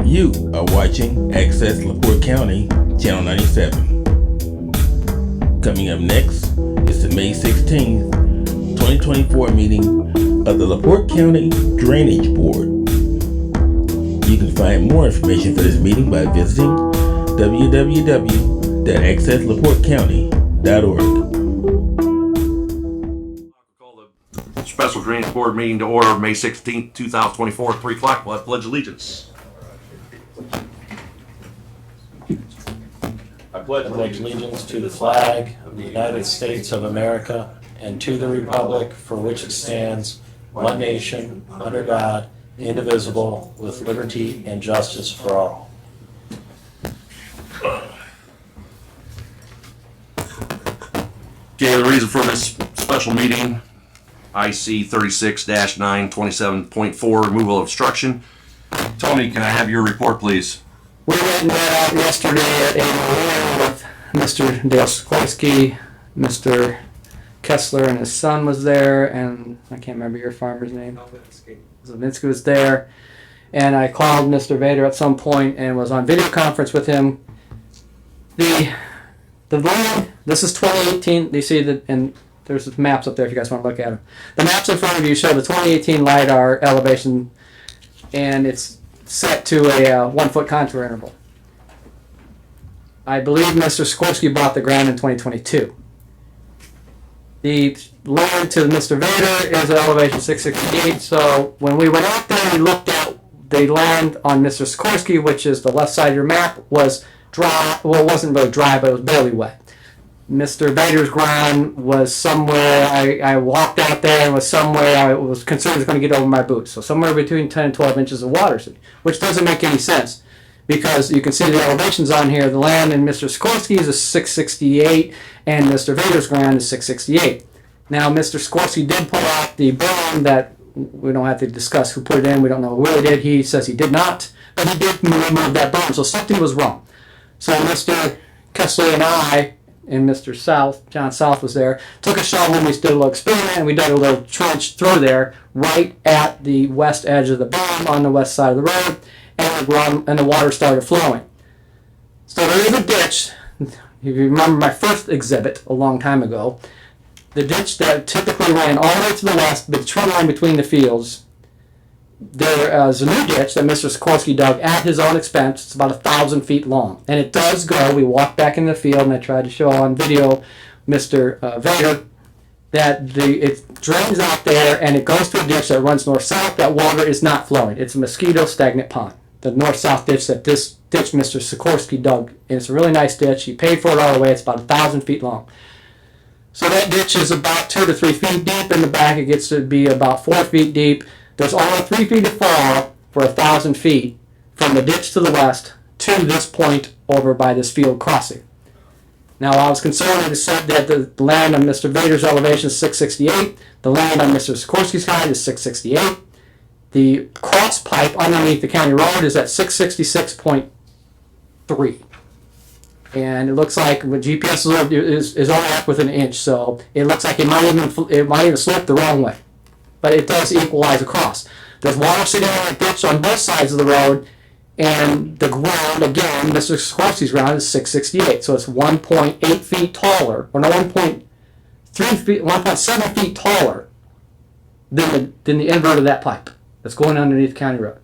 You are watching Access LaPorte County, Channel 97. Coming up next is the May 16th, 2024 meeting of the LaPorte County Drainage Board. You can find more information for this meeting by visiting www.accesslaportecounty.org. Special Drainage Board meeting to order May 16th, 2024, 3 o'clock. We'll have pledge allegiance. I pledge allegiance to the flag of the United States of America and to the republic for which it stands, one nation, under God, indivisible, with liberty and justice for all. Okay, the reason for this special meeting, IC 36-927.4, removal of obstruction. Tony, can I have your report, please? We went that out yesterday at 8 a.m. with Mr. Dale Sikorsky, Mr. Kessler and his son was there, and I can't remember your farmer's name. Zavinsky was there. And I called Mr. Vader at some point and was on video conference with him. The land, this is 2018. You see that, and there's maps up there if you guys want to look at them. The maps in front of you show the 2018 LiDAR elevation, and it's set to a 1 foot contour interval. I believe Mr. Sikorsky bought the ground in 2022. The land to Mr. Vader is elevation 668, so when we went out there and looked at the land on Mr. Sikorsky, which is the left side of your map, was dry. Well, it wasn't really dry, but it was barely wet. Mr. Vader's ground was somewhere, I walked out there and was somewhere I was concerned it was going to get over my boots. So somewhere between 10 and 12 inches of water, which doesn't make any sense because you can see the elevations on here. The land in Mr. Sikorsky's is 668 and Mr. Vader's ground is 668. Now, Mr. Sikorsky did pull out the berm that we don't have to discuss who put it in. We don't know who really did. He says he did not, but he did remove that berm. So something was wrong. So Mr. Kessler and I, and Mr. South, John South was there, took a shovel and we did a little experiment and we dug a little trench through there right at the west edge of the berm on the west side of the road, and the water started flowing. So there is a ditch. If you remember my first exhibit a long time ago, the ditch that typically ran all the way to the west, the tree line between the fields, there is a new ditch that Mr. Sikorsky dug at his own expense. It's about 1,000 feet long. And it does go, we walked back in the field and I tried to show on video Mr. Vader that it drains out there and it goes to a ditch that runs north-south. That water is not flowing. It's a mosquito stagnant pond. The north-south ditch that this ditch Mr. Sikorsky dug. And it's a really nice ditch. He paid for it all the way. It's about 1,000 feet long. So that ditch is about 2 to 3 feet deep. In the back it gets to be about 4 feet deep. There's only 3 feet of fall for 1,000 feet from the ditch to the west to this point over by this field crossing. Now, I was concerned, it said that the land on Mr. Vader's elevation is 668. The land on Mr. Sikorsky's side is 668. The cross pipe underneath the county road is at 666.3. And it looks like the GPS is only up with an inch, so it looks like it might even slip the wrong way. But it does equalize across. There's water sitting on a ditch on both sides of the road, and the ground, again, Mr. Sikorsky's ground is 668, so it's 1.8 feet taller, or no, 1.7 feet taller than the invert of that pipe that's going underneath County Road.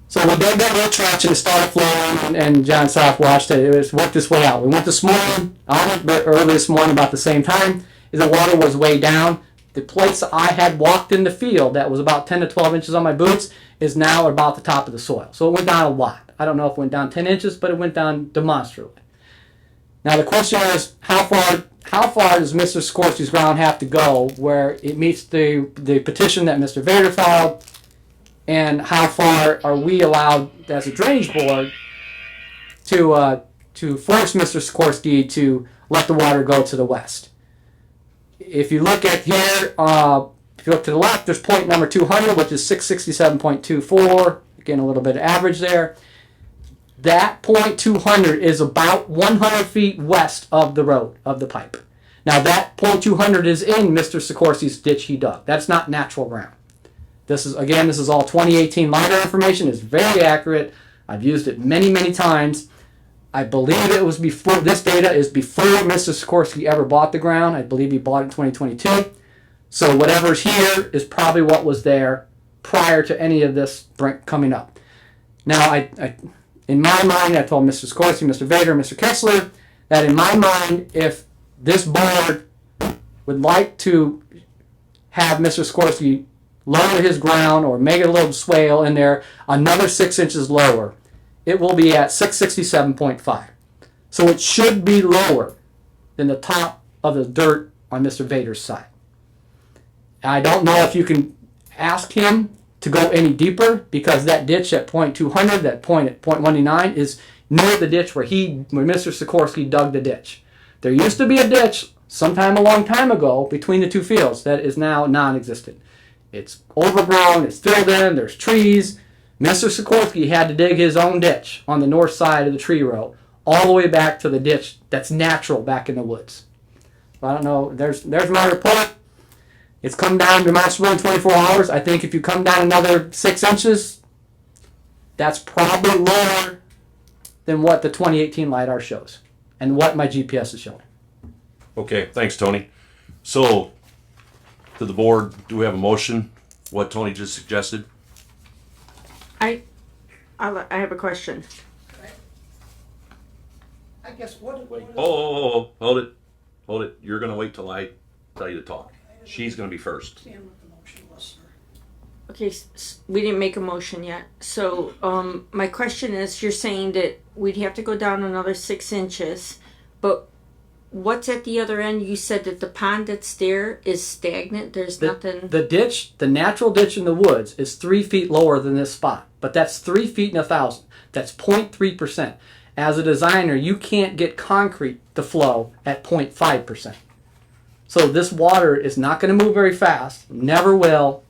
So we dug that little trench and it started flowing, and John South watched it. It worked its way out. We went this morning, early this morning about the same time, the water was way down. The place I had walked in the field that was about 10 to 12 inches on my boots is now about the top of the soil. So it went down a lot. I don't know if it went down 10 inches, but it went down demonstrably. Now the question is, how far does Mr. Sikorsky's ground have to go where it meets the petition that Mr. Vader filed, and how far are we allowed as a drainage board to force Mr. Sikorsky to let the water go to the west? If you look at here, if you look to the left, there's point number 200, which is 667.24. Again, a little bit of average there. That point 200 is about 100 feet west of the road, of the pipe. Now, that point 200 is in Mr. Sikorsky's ditch he dug. That's not natural ground. This is all 2018 LiDAR information. It's very accurate. I've used it many, many times. I believe it was before, this data is before Mr. Sikorsky ever bought the ground. I believe he bought it in 2022. So whatever's here is probably what was there prior to any of this coming up. Now, in my mind, I told Mr. Sikorsky, Mr. Vader, Mr. Kessler, that in my mind, if this board would like to have Mr. Sikorsky lower his ground or make it a little swale in there another 6 inches lower, it will be at 667.5. So it should be lower than the top of the dirt on Mr. Vader's side. I don't know if you can ask him to go any deeper, because that ditch at point 200, that point at point 199 is near the ditch where Mr. Sikorsky dug the ditch. There used to be a ditch sometime a long time ago between the two fields that is now non-existent. It's overgrown, it's filled in, there's trees. Mr. Sikorsky had to dig his own ditch on the north side of the tree row, all the way back to the ditch that's natural back in the woods. I don't know, there's my report. It's come down demonstrably in 24 hours. I think if you come down another 6 inches, that's probably lower than what the 2018 LiDAR shows and what my GPS is showing. Okay, thanks, Tony. So, to the board, do we have a motion? What Tony just suggested? I have a question. I guess what Oh, hold it. You're gonna wait till I tell you to talk. She's gonna be first. understand what the motion was, sir. Okay, we didn't make a motion yet. So, my question is, you're saying that we'd have to go down another 6 inches, but what's at the other end? You said that the pond that's there is stagnant. There's nothing. The ditch, the natural ditch in the woods, is 3 feet lower than this spot, but that's 3 feet in 1,000. That's 0.3%. As a designer, you can't get concrete to flow at 0.5%. So this water is not going to move very fast, never will.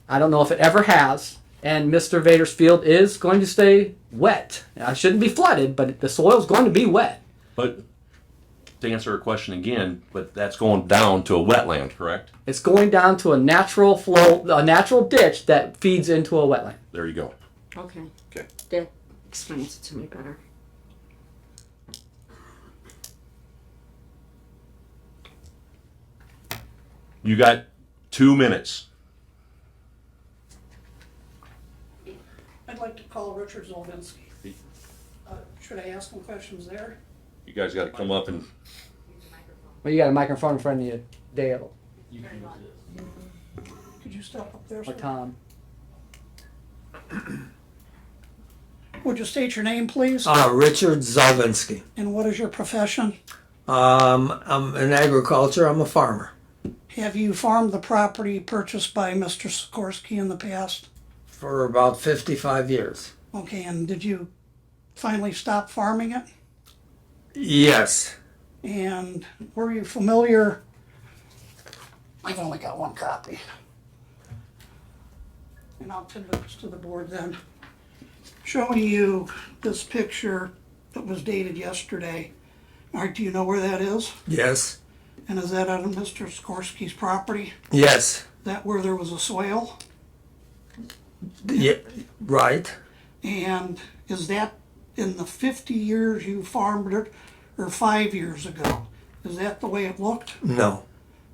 I don't know if it ever has. And Mr. Vader's field is going to stay wet. Now, it shouldn't be flooded, but the soil's going to be wet. But to answer her question again, but that's going down to a wetland, correct? It's going down to a natural flow, a natural ditch that feeds into a wetland. There you go. Okay. Okay. That explains it to me better. You got 2 minutes. I'd like to call Richard Zolvinsky. Should I ask him questions there? You guys got to come up and Well, you got a microphone in front of you, Dale Could you step up there, or sir? Tom. Would you state your name, please? Richard Zalvinsky. And what is your profession? I'm in agriculture. I'm a farmer. Have you farmed the property purchased by Mr. Sikorsky in the past? For about 55 years. Okay, and did you finally stop farming it? Yes. And were you familiar? I've only got one copy. And I'll send this to the board then. Showing you this picture that was dated yesterday. All right, do you know where that is? Yes. And is that on Mr. Sikorsky's property? Yes. That where there was a swale? Yeah, right. And is that in the 50 years you farmed it, or 5 years ago? Is that the way it looked? No.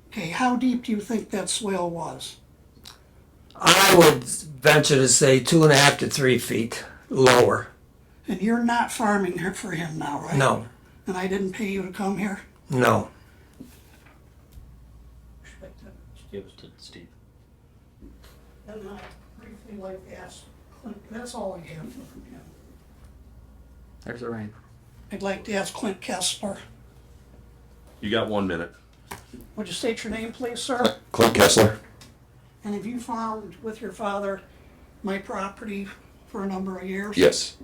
Okay, how deep do you think that swale was? I would venture to say 2.5 to 3 feet lower. And you're not farming here for him now, right? No. And I didn't pay you to come here? No. Give it to Steve. And I briefly like to ask, that's all I have from him. There's the rain. I'd like to ask Clint Kessler. you got 1 minute. Would you state your name, please, sir? Clint Kessler. And have you farmed with your father my property for a number of years? Yes.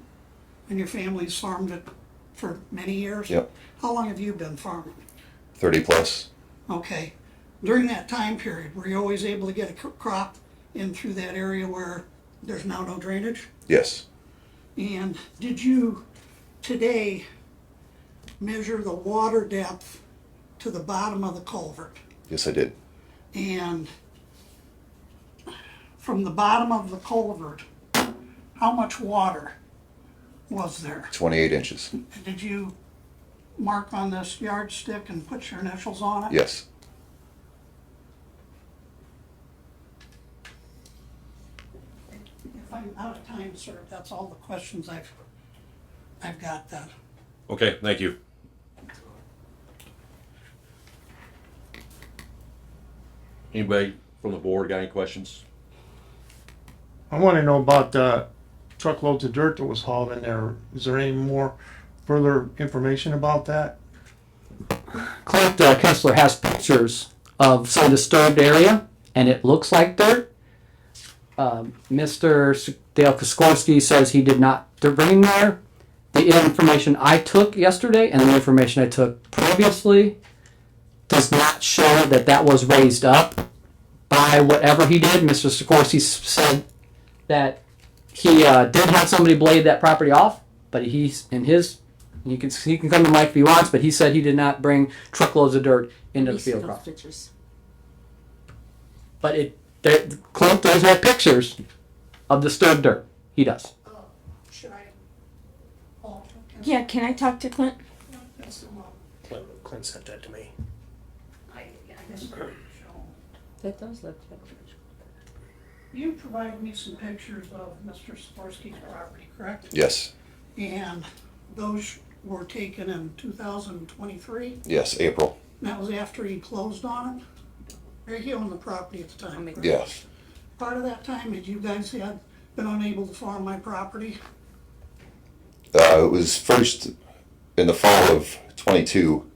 And your family's farmed it for many years? Yep. How long have you been farming? 30 plus. Okay. During that time period, were you always able to get a crop in through that area where there's now no drainage? Yes. And did you today measure the water depth to the bottom of the culvert? Yes, I did. And from the bottom of the culvert, how much water was there? 28 inches. And did you mark on this yardstick and put your initials on it? Yes. If I'm out of time, sir, that's all the questions I've got then. Okay, thank you. Anybody from the board got any questions? I want to know about the truckloads of dirt that was hauled in there. Is there any more further information about that? Clint Kessler has pictures of some disturbed area, and it looks like dirt. Mr. Dale Koskorsky says he did not bring there. The information I took yesterday and the information I took previously does not show that that was raised up by whatever he did. Mr. Sikorsky said that he did have somebody blade that property off, but he's in his. He can come to Mike if he wants, but he said he did not bring truckloads of dirt into the field crossing. Pictures. But Clint does have pictures of disturbed dirt. He does. Should I? Oh, Yeah, can I talk to Clint? that's the one. Clint sent that to me. I guess I'll show. That does look like. You provided me some pictures of Mr. Sikorsky's property, correct? Yes. And those were taken in 2023? Yes. April. That was after he closed on it? Or he owned the property at the time? correct? Yes. Part of that time, did you guys have been unable to farm my property? It was first in the fall of 22.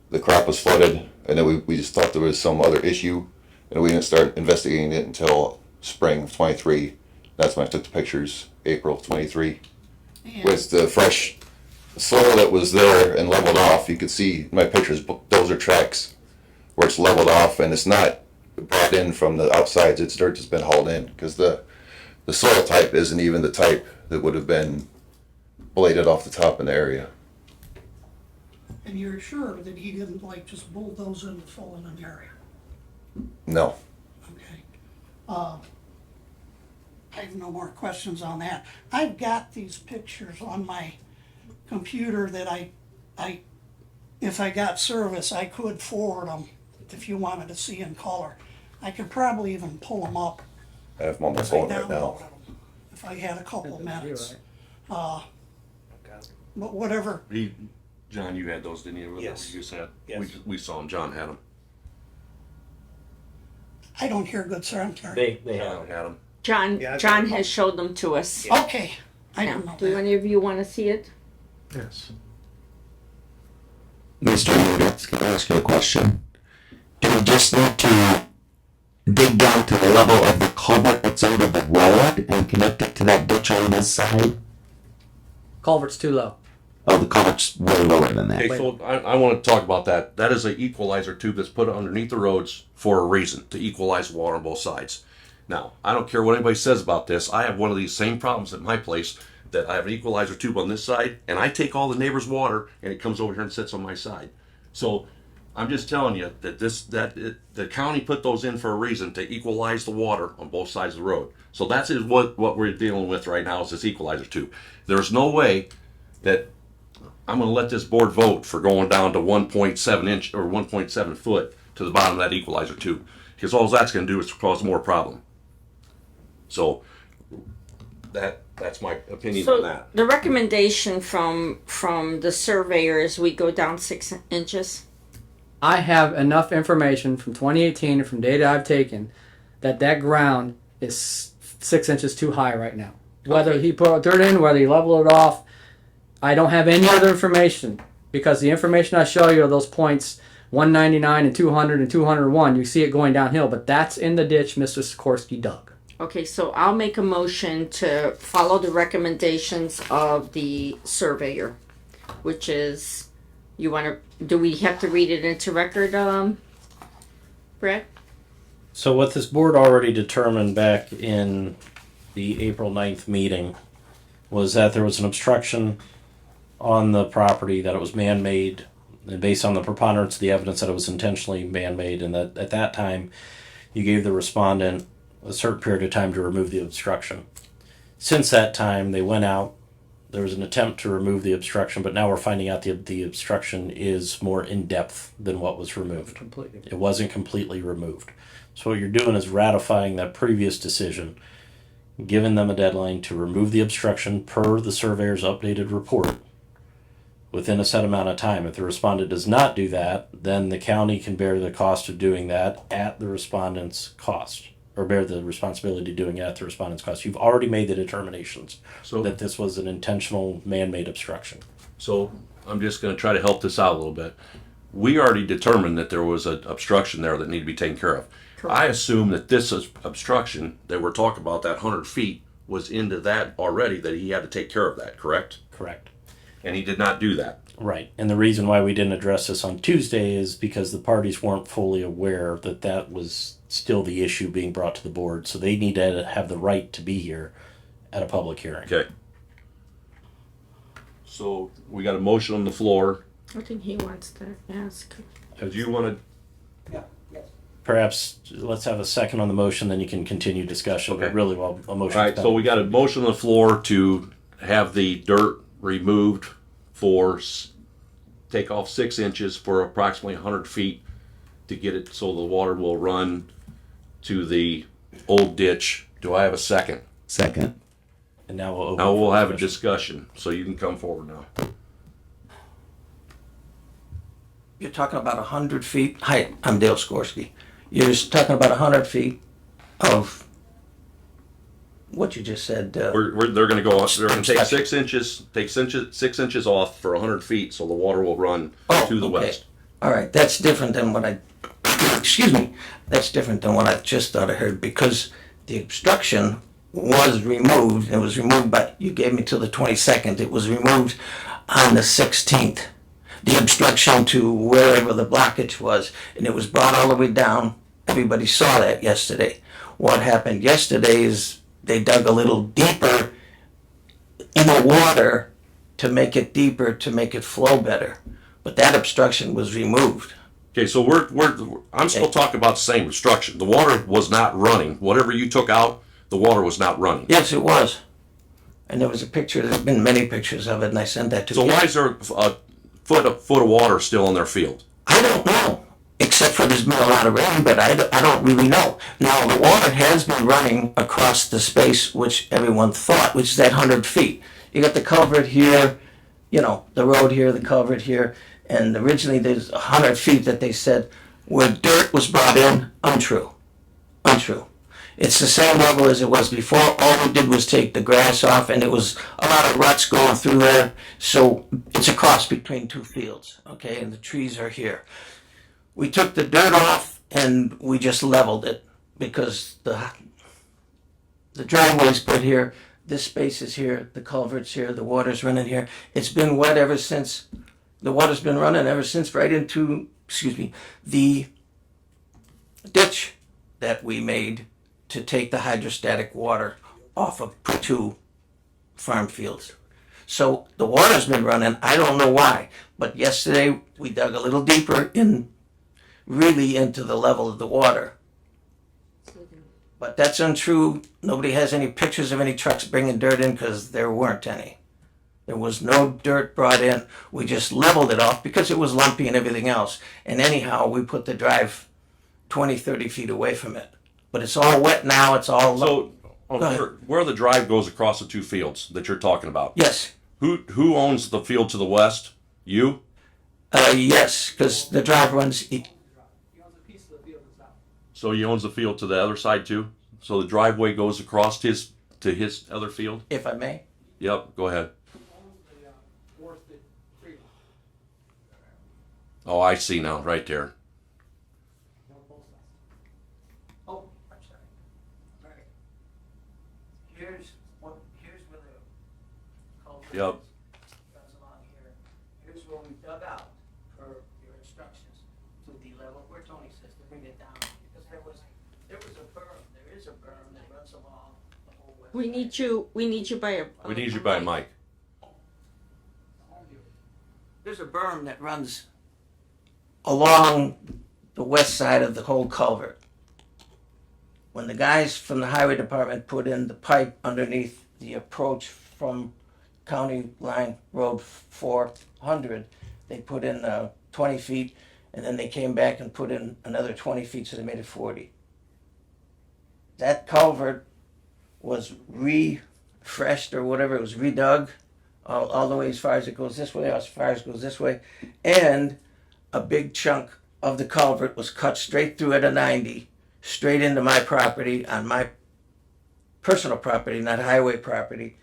The crop was flooded, and then we just thought there was some other issue, and we didn't start investigating it until spring of 23. That's when I took the pictures, April of 23. And With the fresh soil that was there and leveled off, you could see in my pictures, those are tracks where it's leveled off, and it's not brought in from the outsides. It's dirt that's been hauled in, because the soil type isn't even the type that would have been bladed off the top in the area. and you're sure that he didn't like just bulldoze into full in an area? No. Okay. I have no more questions on that. I've got these pictures on my computer that if I got service, I could forward them if you wanted to see in color. I could probably even pull them up I have them on my if I phone right downloaded now. them, if I had a couple minutes. Okay. But whatever, John, you had those, didn't you? Yes. You said. Yes. We saw them. John had them. I don't hear good, sir, I'm sorry. They John have. had them. John Yeah, I've John got them. has showed them to us. Okay, I Now, don't know do that. any of you want to see it? Yes. Mr. Lewis, can I ask you a question? Do we just need to dig down to the level of the culvert that's under the road and connect it to that ditch on this side? Culvert's too low. Oh, the culvert's way lower than that. Okay, so I want to talk about that. That is an equalizer tube that's put underneath the roads for a reason, to equalize water on both sides. Now, I don't care what anybody says about this. I have one of these same problems at my place, that I have an equalizer tube on this side, and I take all the neighbor's water, and it comes over here and sits on my side. So I'm just telling you that the county put those in for a reason, to equalize the water on both sides of the road. So that's what we're dealing with right now, is this equalizer tube. There's no way that I'm going to let this board vote for going down to 1.7 inch or 1.7 foot to the bottom of that equalizer tube, because all that's going to do is cause more problem. So that's my opinion on So that. the recommendation from the surveyor is we go down 6 inches. I have enough information from 2018 and from data I've taken that ground is 6 inches too high right now. Whether he put dirt in, whether he leveled it off, I don't have any other information, because the information I show you are those points 199 and 200 and 201. You see it going downhill, but that's in the ditch Mr. Sikorsky dug. Okay, so I'll make a motion to follow the recommendations of the surveyor, which is, do we have to read it into record, Brett? So what this board already determined back in the April 9th meeting was that there was an obstruction on the property, that it was man-made, and based on the preponderance of the evidence that it was intentionally man-made, and that at that time you gave the respondent a certain period of time to remove the obstruction. Since that time, they went out. There was an attempt to remove the obstruction, but now we're finding out the obstruction is more in depth than what was removed. Completely. It wasn't completely removed. So what you're doing is ratifying that previous decision, giving them a deadline to remove the obstruction per the surveyor's updated report within a set amount of time. If the respondent does not do that, then the county can bear the cost of doing that at the respondent's cost, or bear the responsibility of doing it at the respondent's cost. You've already made the determinations that this was an intentional man-made obstruction. So I'm just going to try to help this out a little bit. We already determined that there was an obstruction there that needed to be taken care of. I assume that this obstruction that we're talking about, that 100 feet, was into that already, that he had to take care of that, correct? Correct. And he did not do that. Right. And the reason why we didn't address this on Tuesday is because the parties weren't fully aware that that was still the issue being brought to the board. So they need to have the right to be here at a public hearing. Okay. So we got a motion on the floor. I think he wants to ask. Do you want to? Perhaps let's have a second on the motion, then you can continue discussion. Okay. But really, well, a motion. All right, so we got a motion on the floor to have the dirt removed for, take off 6 inches for approximately 100 feet to get it so the water will run to the old ditch. Do I have a second? Second. And now we'll open Now we'll for have a discussion, so you can come forward now. You're talking about 100 feet. Hi, I'm Dale Skorsky. You're just talking about 100 feet of what you just said. They're going to go. They're going to take 6 inches. Take 6 inches off for 100 feet, so the water will run to the west. All right, that's different than what I. Excuse me. That's different than what I just thought I heard, because the obstruction was removed. It was removed by. You gave me till the 22nd. It was removed on the 16th. The obstruction to wherever the blockage was, and it was brought all the way down. Everybody saw that yesterday. What happened yesterday is they dug a little deeper in the water to make it deeper, to make it flow better. But that obstruction was removed. Okay, so I'm still talking about the same obstruction. The water was not running. Whatever you took out, the water was not running. Yes, it was. And there was a picture. There's been many pictures of it, and I sent that to you. So why is there a foot of water still in their field? I don't know, except for there's been a lot of rain, but I don't really know. Now, the water has been running across the space which everyone thought, which is that 100 feet. You got the culvert here, the road here, the culvert here, and originally there's 100 feet that they said where dirt was brought in. Untrue. It's the same level as it was before. All we did was take the grass off, and it was a lot of ruts going through there. So it's a cross between 2 fields, okay? And the trees are here. We took the dirt off, and we just leveled it because the driveway's put here. This space is here. The culvert's here. The water's running here. It's been wet ever since. The water's been running ever since right into, the ditch that we made to take the hydrostatic water off of 2 farm fields. So the water's been running. I don't know why, but yesterday we dug a little deeper really into the level of the water. But that's untrue. Nobody has any pictures of any trucks bringing dirt in because there weren't any. There was no dirt brought in. We just leveled it off because it was lumpy and everything else. And anyhow, we put the drive 20, 30 feet away from it. But it's all wet now. It's all So where the drive goes across the 2 fields that you're talking about? Yes. Who owns the field to the west? You? Yes, because the drive runs. So he owns the field to the other side too? So the driveway goes across to his other field? If I may. Yep, go ahead. Oh, I see now, right there. Oh, I'm sorry. Right. Here's where the culvert Yep. goes along here. Here's where we dug out per your instructions to the level where Tony says to bring it down, because there was a berm. There is a berm that runs along the whole west. We need you by a. We need you by Mike. There's a berm that runs along the west side of the whole culvert. When the guys from the highway department put in the pipe underneath the approach from County Line Road 400, they put in 20 feet, and then they came back and put in another 20 feet, so they made it 40. That culvert was refreshed or whatever, it was redug all the way as far as it goes this way, as far as it goes this way, and a big chunk of the culvert was cut straight through at a 90, straight into my property, on my personal property, not highway property.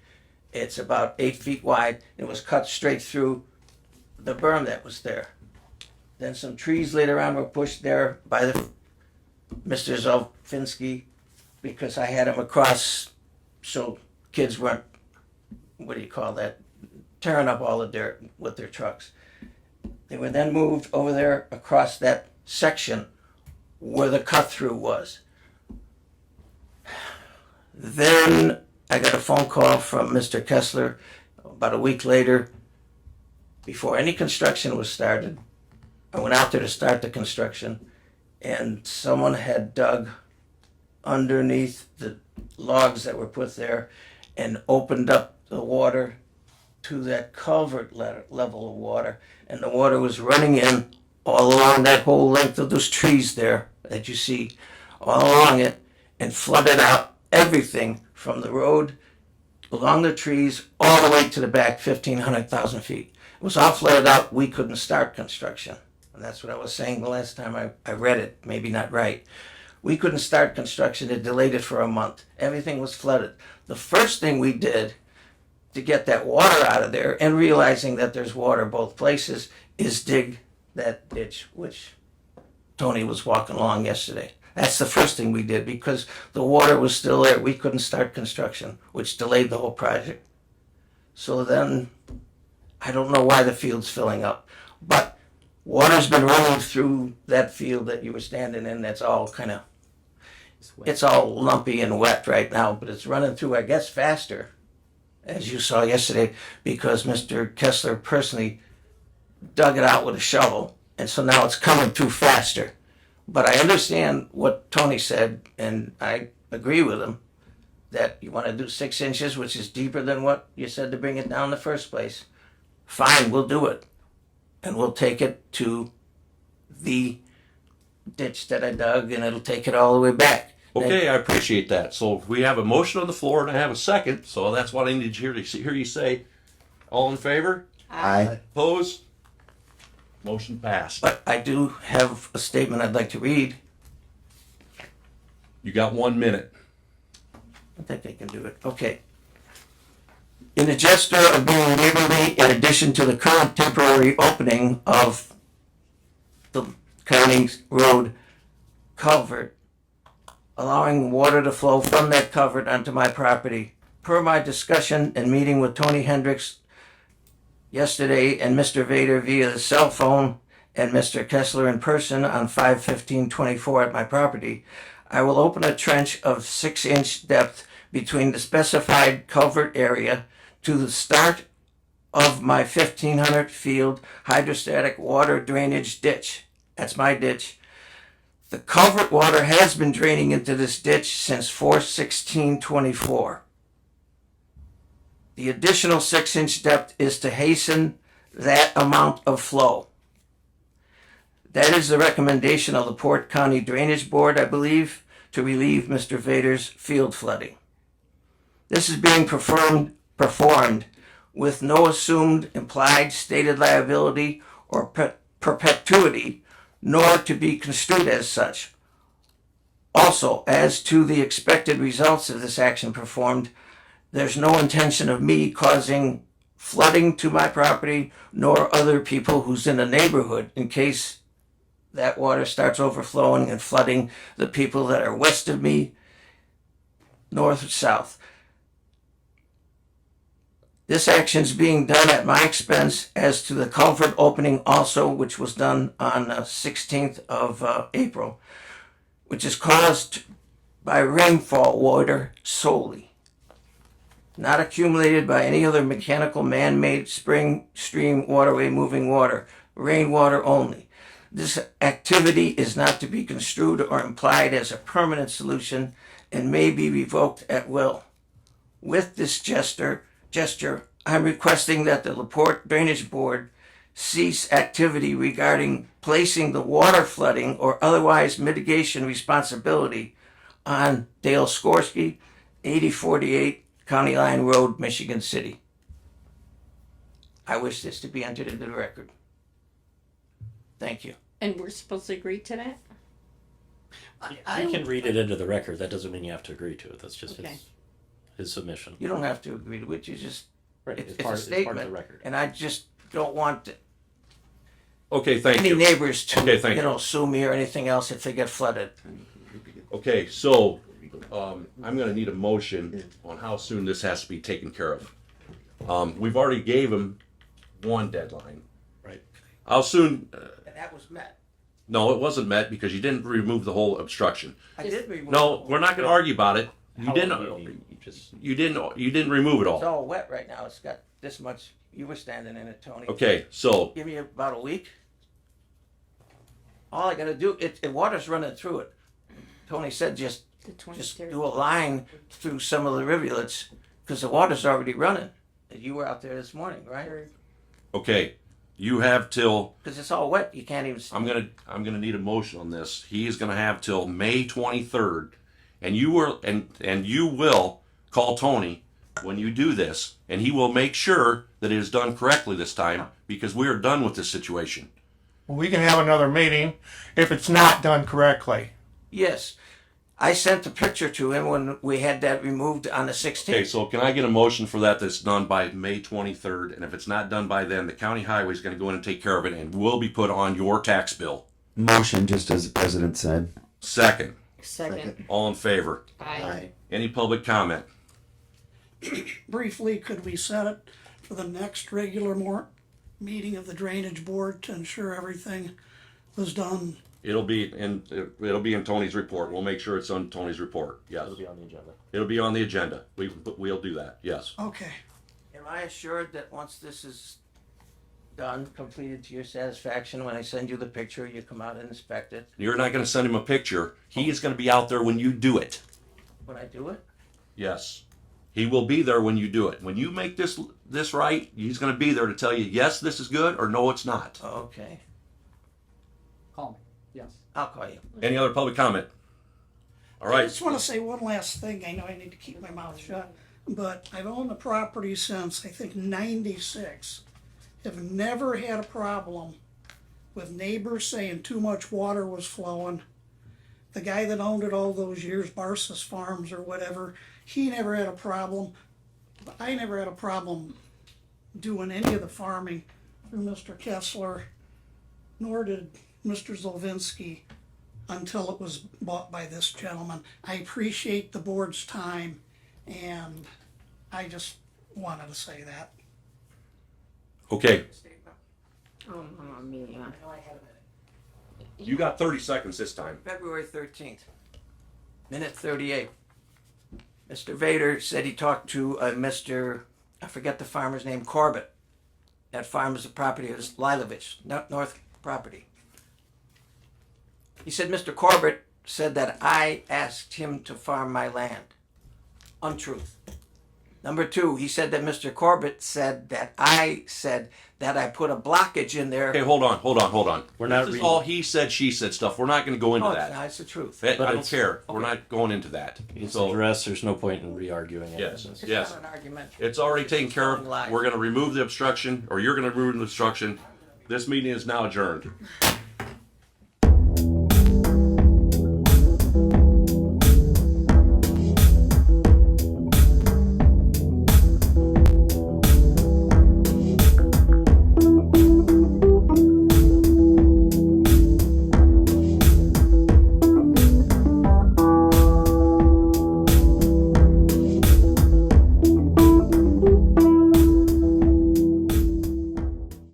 It's about 8 feet wide. It was cut straight through the berm that was there. Then some trees later on were pushed there by Mr. Zolfinski, because I had them across so kids weren't, what do you call that, tearing up all the dirt with their trucks. They were then moved over there across that section where the cut through was. Then I got a phone call from Mr. Kessler about a week later. Before any construction was started, I went out there to start the construction, and someone had dug underneath the logs that were put there and opened up the water to that culvert level of water, and the water was running in all along that whole length of those trees there that you see, all along it, and flooded out everything from the road, along the trees, all the way to the back 1,500 feet. It was all flooded out. We couldn't start construction. And that's what I was saying the last time I read it, maybe not right. We couldn't start construction. It delayed it for a month. Everything was flooded. The first thing we did to get that water out of there, and realizing that there's water both places, is dig that ditch, which Tony was walking along yesterday. That's the first thing we did, because the water was still there. We couldn't start construction, which delayed the whole project. So then, I don't know why the field's filling up, but water's been running through that field that you were standing in. That's all kind of, it's all lumpy and wet right now, but it's running through, I guess, faster, as you saw yesterday, because Mr. Kessler personally dug it out with a shovel, and so now it's coming through faster. But I understand what Tony said, and I agree with him, that you want to do 6 inches, which is deeper than what you said to bring it down in the first place. Fine, we'll do it. And we'll take it to the ditch that I dug, and it'll take it all the way back. Okay, I appreciate that. So we have a motion on the floor, and I have a second, so that's what I need to hear you say. All in favor? Aye. Opposed? Motion passed. But I do have a statement I'd like to read. You got 1 minute. I think I can do it. Okay. In the gesture of being neighborly, in addition to the current temporary opening of the county road culvert, allowing water to flow from that culvert onto my property, per my discussion and meeting with Tony Hendricks yesterday and Mr. Vader via the cell phone and Mr. Kessler in person on 5/15/24 at my property, I will open a trench of 6-inch depth between the specified culvert area to the start of my 1,500 field hydrostatic water drainage ditch. That's my ditch. The culvert water has been draining into this ditch since 4/16/24. The additional 6-inch depth is to hasten that amount of flow. That is the recommendation of the LaPorte County Drainage Board, I believe, to relieve Mr. Vader's field flooding. This is being performed with no assumed implied stated liability or perpetuity, nor to be construed as such. Also, as to the expected results of this action performed, there's no intention of me causing flooding to my property nor other people who's in the neighborhood in case that water starts overflowing and flooding the people that are west of me, north or south. This action is being done at my expense as to the culvert opening also, which was done on the 16th of April, which is caused by rainfall water solely, not accumulated by any other mechanical man-made spring, stream, waterway moving water, rainwater only. This activity is not to be construed or implied as a permanent solution and may be revoked at will. With this gesture, I'm requesting that the LaPorte Drainage Board cease activity regarding placing the water flooding or otherwise mitigation responsibility on Dale Skorsky, 8048 County Line Road, Michigan City. I wish this to be entered into the record. Thank you. And we're supposed to agree to that? You can read it into the record. That doesn't mean you have to agree to it. That's just Okay. his submission. You don't have to agree to it. You just Right. it's part, a it's part of the statement, record. and I just don't want Okay, thank any you. neighbors to Okay, thank you. sue me or anything else if they get flooded. Okay, so I'm going to need a motion on how soon this has to be taken care of. We've already gave him one deadline. Right. How soon? And that was met. No, it wasn't met because you didn't remove the whole obstruction. I did remove. No, we're not going to argue about it. You How didn't. long do you need? You just You didn't remove it It's all. all wet right now. It's got this much. You were standing in it, Tony. Okay, so Give me about a week. All I gotta do, it water's running through it. Tony said just The just 23rd. do a line through some of the rivulets because the water's already running. You were out there this morning, right? okay, you have till Because it's all wet. You can't even. I'm gonna need a motion on this. He is gonna have till May 23rd, and you will call Tony when you do this, and he will make sure that it is done correctly this time because we are done with this situation. We can have another meeting if it's not done correctly. Yes, I sent a picture to him when we had that removed on the 16th. Okay, so can I get a motion for that that's done by May 23rd? And if it's not done by then, the county highway is going to go in and take care of it and will be put on your tax bill. Motion, just as the president said. Second, Second. all in favor? Aye. Any public comment? Briefly, could we set it for the next regular meeting of the Drainage Board to ensure everything was done? It'll be in Tony's report. We'll make sure it's on Tony's report. Yes, it'll be on the agenda. it'll be on the agenda. We'll do that. Yes. Okay. Am I assured that once this is done, completed to your satisfaction, when I send you the picture, you come out and inspect it? You're not going to send him a picture. He is going to be out there when you do it. When I do it? Yes. He will be there when you do it. When you make this right, he's going to be there to tell you, yes, this is good, or no, it's not. Okay. Call me. Yes. I'll call you. Any other public comment? All I right. just want to say one last thing. I know I need to keep my mouth shut, but I've owned the property since, I think, 96. Have never had a problem with neighbors saying too much water was flowing. The guy that owned it all those years, Barsis Farms or whatever, he never had a problem. But I never had a problem doing any of the farming through Mr. Kessler, nor did Mr. Zolvinsky until it was bought by this gentleman. I appreciate the board's time, and I just wanted to say that. Okay. Oh, Mamma Mia. You got 30 seconds this time. February 13th, minute 38. Mr. Vader said he talked to Mr. I forget the farmer's name, Corbett. That farmer's the property is Lilovich, North property. He said Mr. Corbett said that I asked him to farm my land. Untruth. Number two, he said that Mr. Corbett said that I said that I put a blockage in there. Okay, hold on. We're not This is reading. all he said, she said stuff. We're not going to go into Oh, it's that. not, it's the truth. I But don't it's- care. We're not going into that. It's So, addressed. There's no point in re-arguing it. yes, It's yes. not an argument. It's already taken care of. Lies. We're going to remove the obstruction, or you're going to remove the obstruction. This meeting is now adjourned.